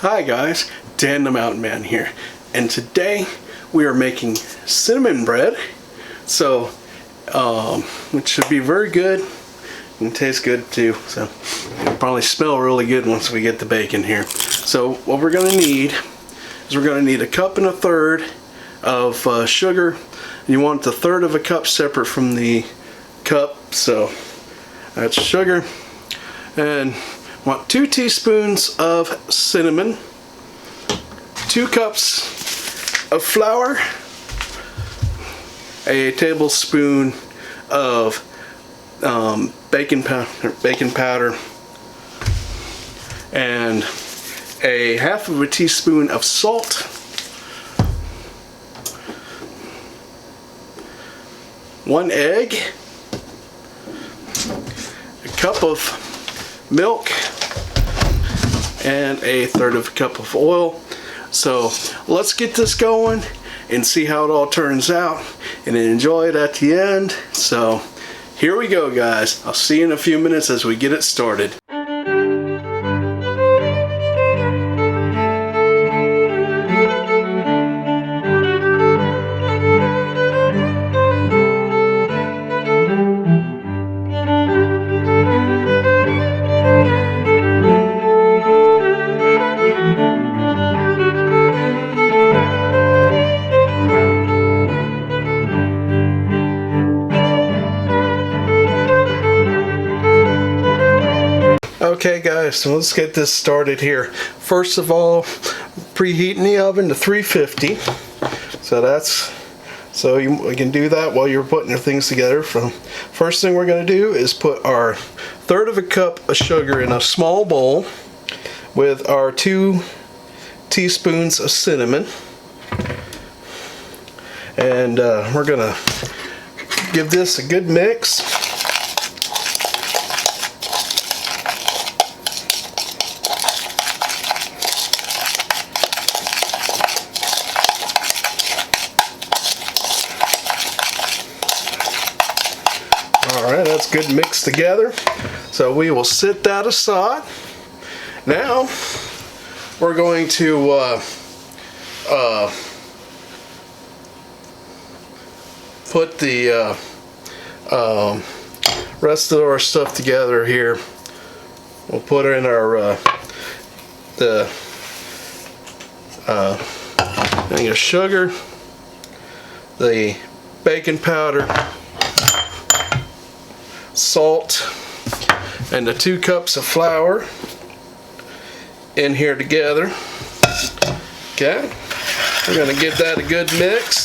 Hi guys, Dan the Mountain Man here, and today we are making cinnamon bread. So, which should be very good and taste good too. So, it'll probably smell really good once we get the bacon here. So, what we're going to need is we're going to need 1 1/3 cups of sugar. You want the 1/3 of a cup separate from the cup. So, that's sugar, and want 2 teaspoons of cinnamon, 2 cups of flour, a tablespoon of baking powder, and a 1/2 teaspoon of salt, one egg, a cup of milk, and a 1/3 cup of oil. So let's get this going and see how it all turns out and enjoy it at the end. So here we go, guys. I'll see you in a few minutes as we get it started. Okay guys, so let's get this started here. First of all, preheating the oven to 350. So you can do that while you're putting your things together. First thing we're going to do is put our 1/3 cup of sugar in a small bowl with our 2 teaspoons of cinnamon. And we're going to give this a good mix. Alright, that's good mixed together. So we will set that aside. Now we're going to put the rest of our stuff together here. We'll put in our thing of sugar, the baking powder, salt, and the 2 cups of flour in here together. Okay, we're going to give that a good mix.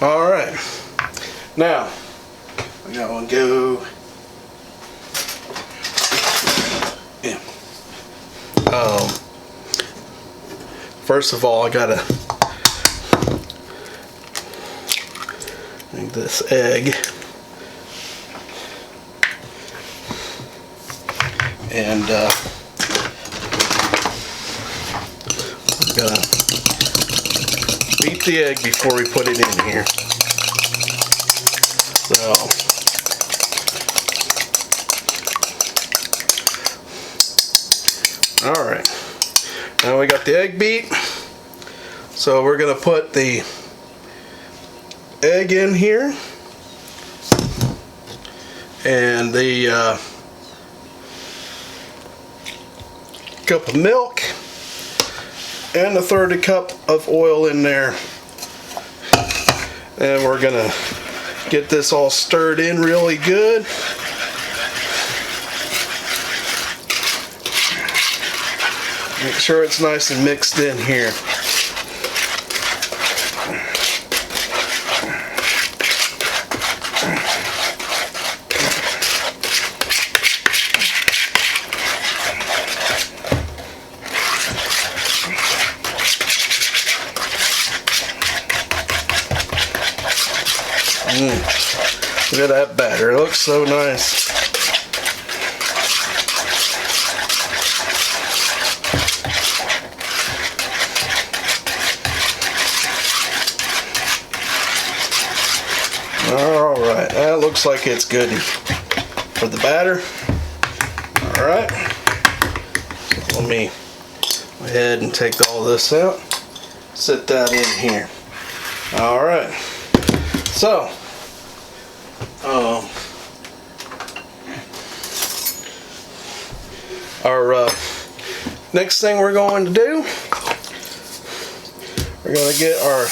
Alright, now we're going to go in. First of all, I gotta make this egg, and I'm gonna beat the egg before we put it in here. So, alright, now we got the egg beat. So we're going to put the egg in here and the cup of milk and a 1/3 cup of oil in there, and we're gonna get this all stirred in really good. Make sure it's nice and mixed in here. Look at that batter. It looks so nice. Alright, that looks like it's good for the batter. Alright. Let me go ahead and take all this out. Set that in here. Alright. So, our next thing we're going to do, we're going to get our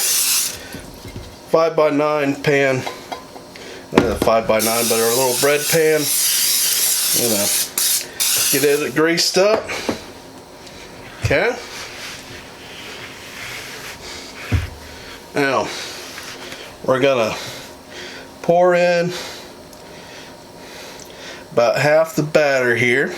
5x9 pan, not a 5x9, but our little bread pan, you know, get it greased up. Okay. Now, we're gonna pour in about half the batter here.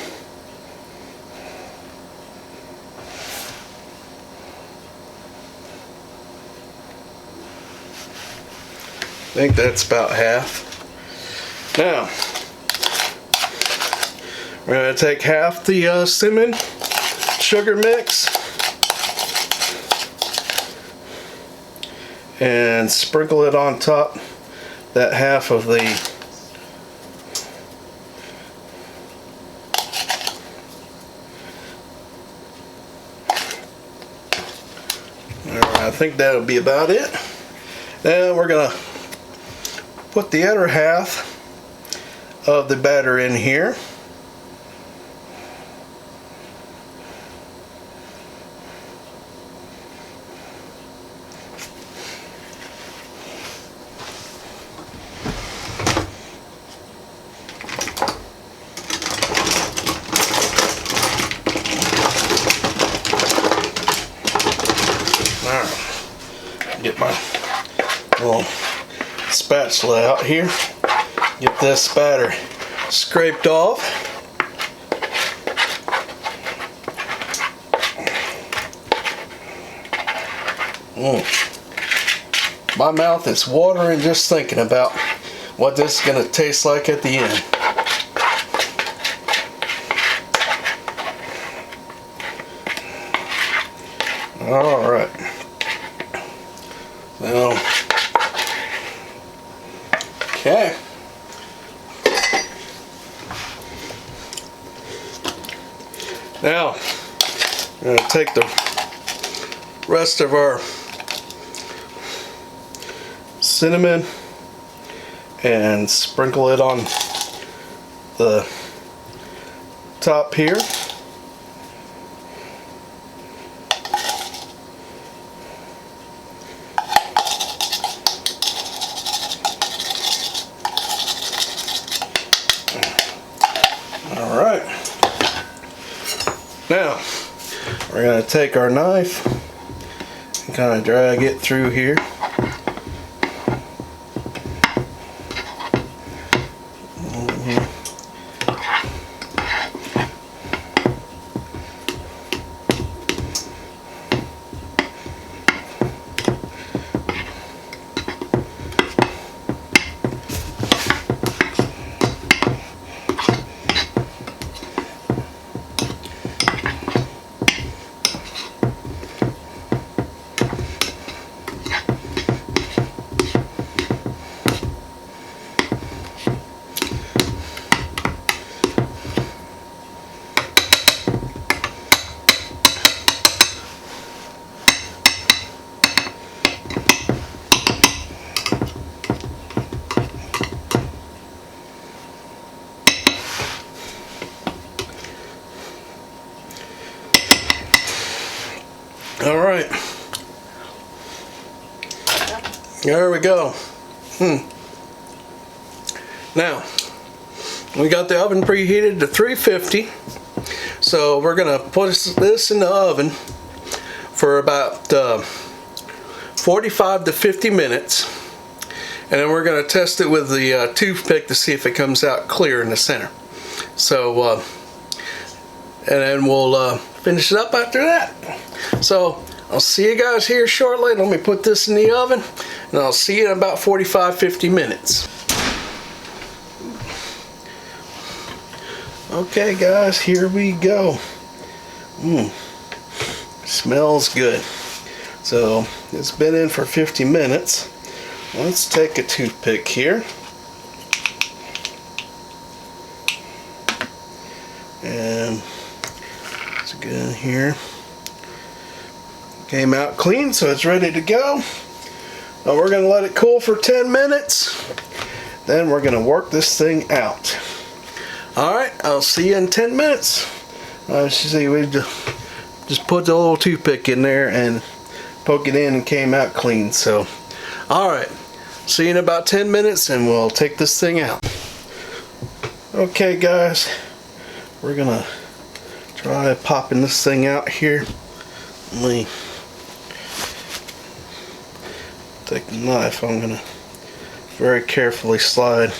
I think that's about half. Now, we're going to take half the cinnamon sugar mix and sprinkle it on top that half of the Alright, I think that'll be about it. Then we're going to put the other half of the batter in here. Alright, get my little spatula out here, get this batter scraped off. My mouth is watering just thinking about what this is going to taste like at the end. Alright. Now, okay. Now, I'm going to take the rest of our cinnamon and sprinkle it on the top here. Alright. Now, we're going to take our knife and kind of drag it through here. Alright, there we go. Now, we got the oven preheated to 350, so we're going to put this in the oven for about 45 to 50 minutes, and then we're going to test it with the toothpick to see if it comes out clear in the center. So, and then we'll finish it up after that. So I'll see you guys here shortly. Let me put this in the oven and I'll see you in about 45-50 minutes. Okay guys, here we go. Smells good. So it's been in for 50 minutes. Let's take a toothpick here and let's get in here. Came out clean, so it's ready to go. Now we're going to let it cool for 10 minutes. Then we're going to work this thing out. Alright, I'll see you in 10 minutes. See, we just put the little toothpick in there and poke it in and came out clean. So, alright, see you in about 10 minutes and we'll take this thing out. Okay guys, we're going to try popping this thing out here. Let me take the knife. I'm going to very carefully slide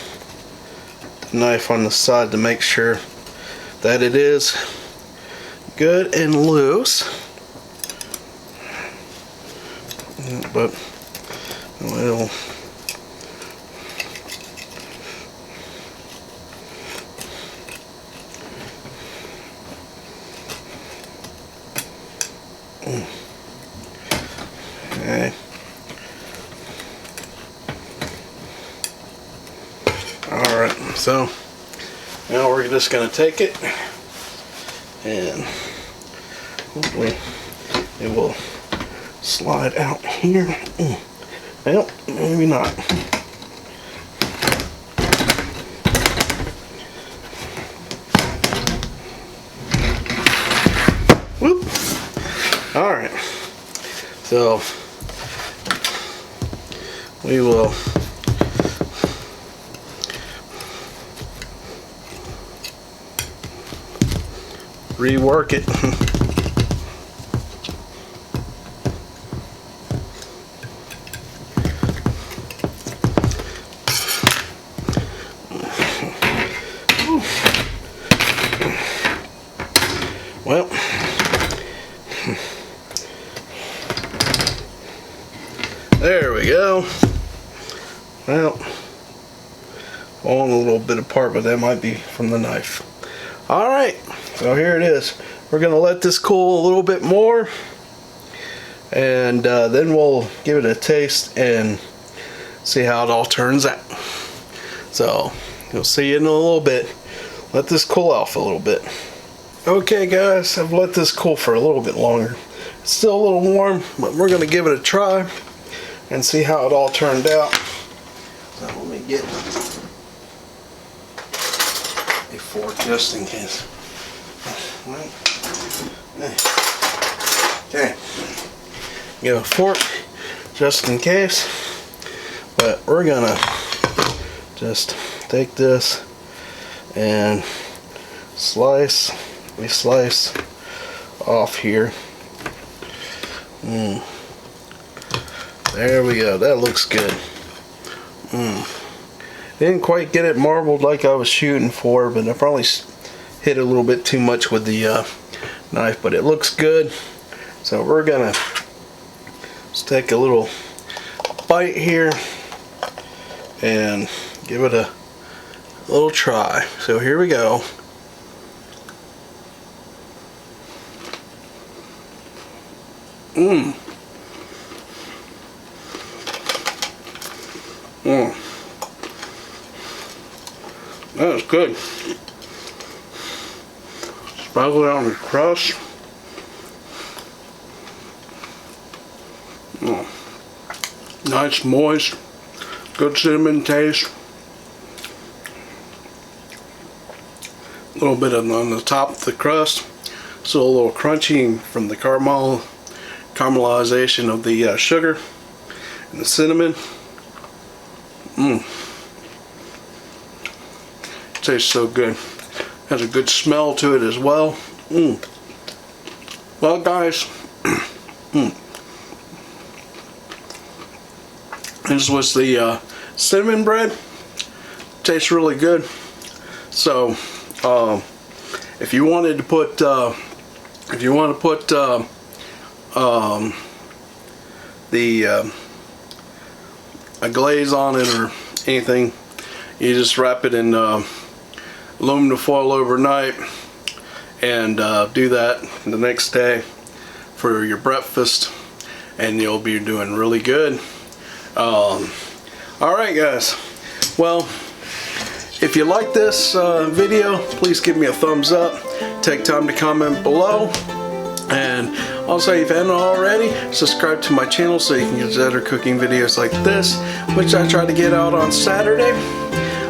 the knife on the side to make sure that it is good and loose. But it'll okay. Alright, so now we're just going to take it and hopefully it will slide out here. Well, maybe not. Whoop. Alright, so we will rework it. Well, there we go. Well, falling a little bit apart, but that might be from the knife. Alright, so here it is. We're going to let this cool a little bit more, and then we'll give it a taste and see how it all turns out. So, you'll see in a little bit. Let this cool off a little bit. Okay guys, I've let this cool for a little bit longer. It's still a little warm, but we're going to give it a try and see how it all turned out. So let me get a fork just in case. Okay, get a fork just in case, but we're gonna just take this and slice off here. There we go. That looks good. Didn't quite get it marbled like I was shooting for, but I probably hit a little bit too much with the knife, but it looks good. So we're gonna just take a little bite here and give it a little try. So here we go. That is good. Sprinkle it on the crust. Nice, moist, good cinnamon taste. A little bit on the top of the crust, so a little crunchy from the caramelization of the sugar and the cinnamon. Tastes so good. Has a good smell to it as well. Well guys, this was the cinnamon bread. Tastes really good. So if you wanted to put a glaze on it or anything, you just wrap it in aluminum foil overnight, and do that the next day for your breakfast, and you'll be doing really good. Alright guys, well, if you like this video, please give me a thumbs up. Take time to comment below. And also, if you haven't already, subscribe to my channel so you can get other cooking videos like this, which I try to get out on Saturday.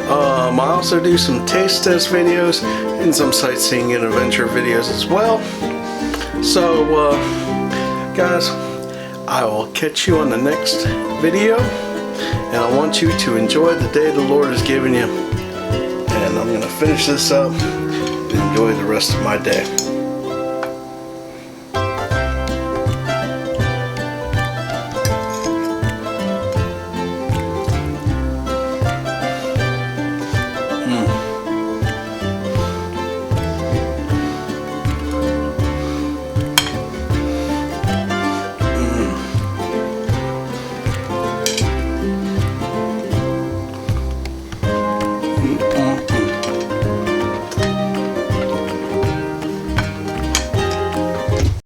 I also do some taste test videos and some sightseeing and adventure videos as well. So, guys, I will catch you on the next video. And I want you to enjoy the day the Lord has given you. And I'm going to finish this up and enjoy the rest of my day.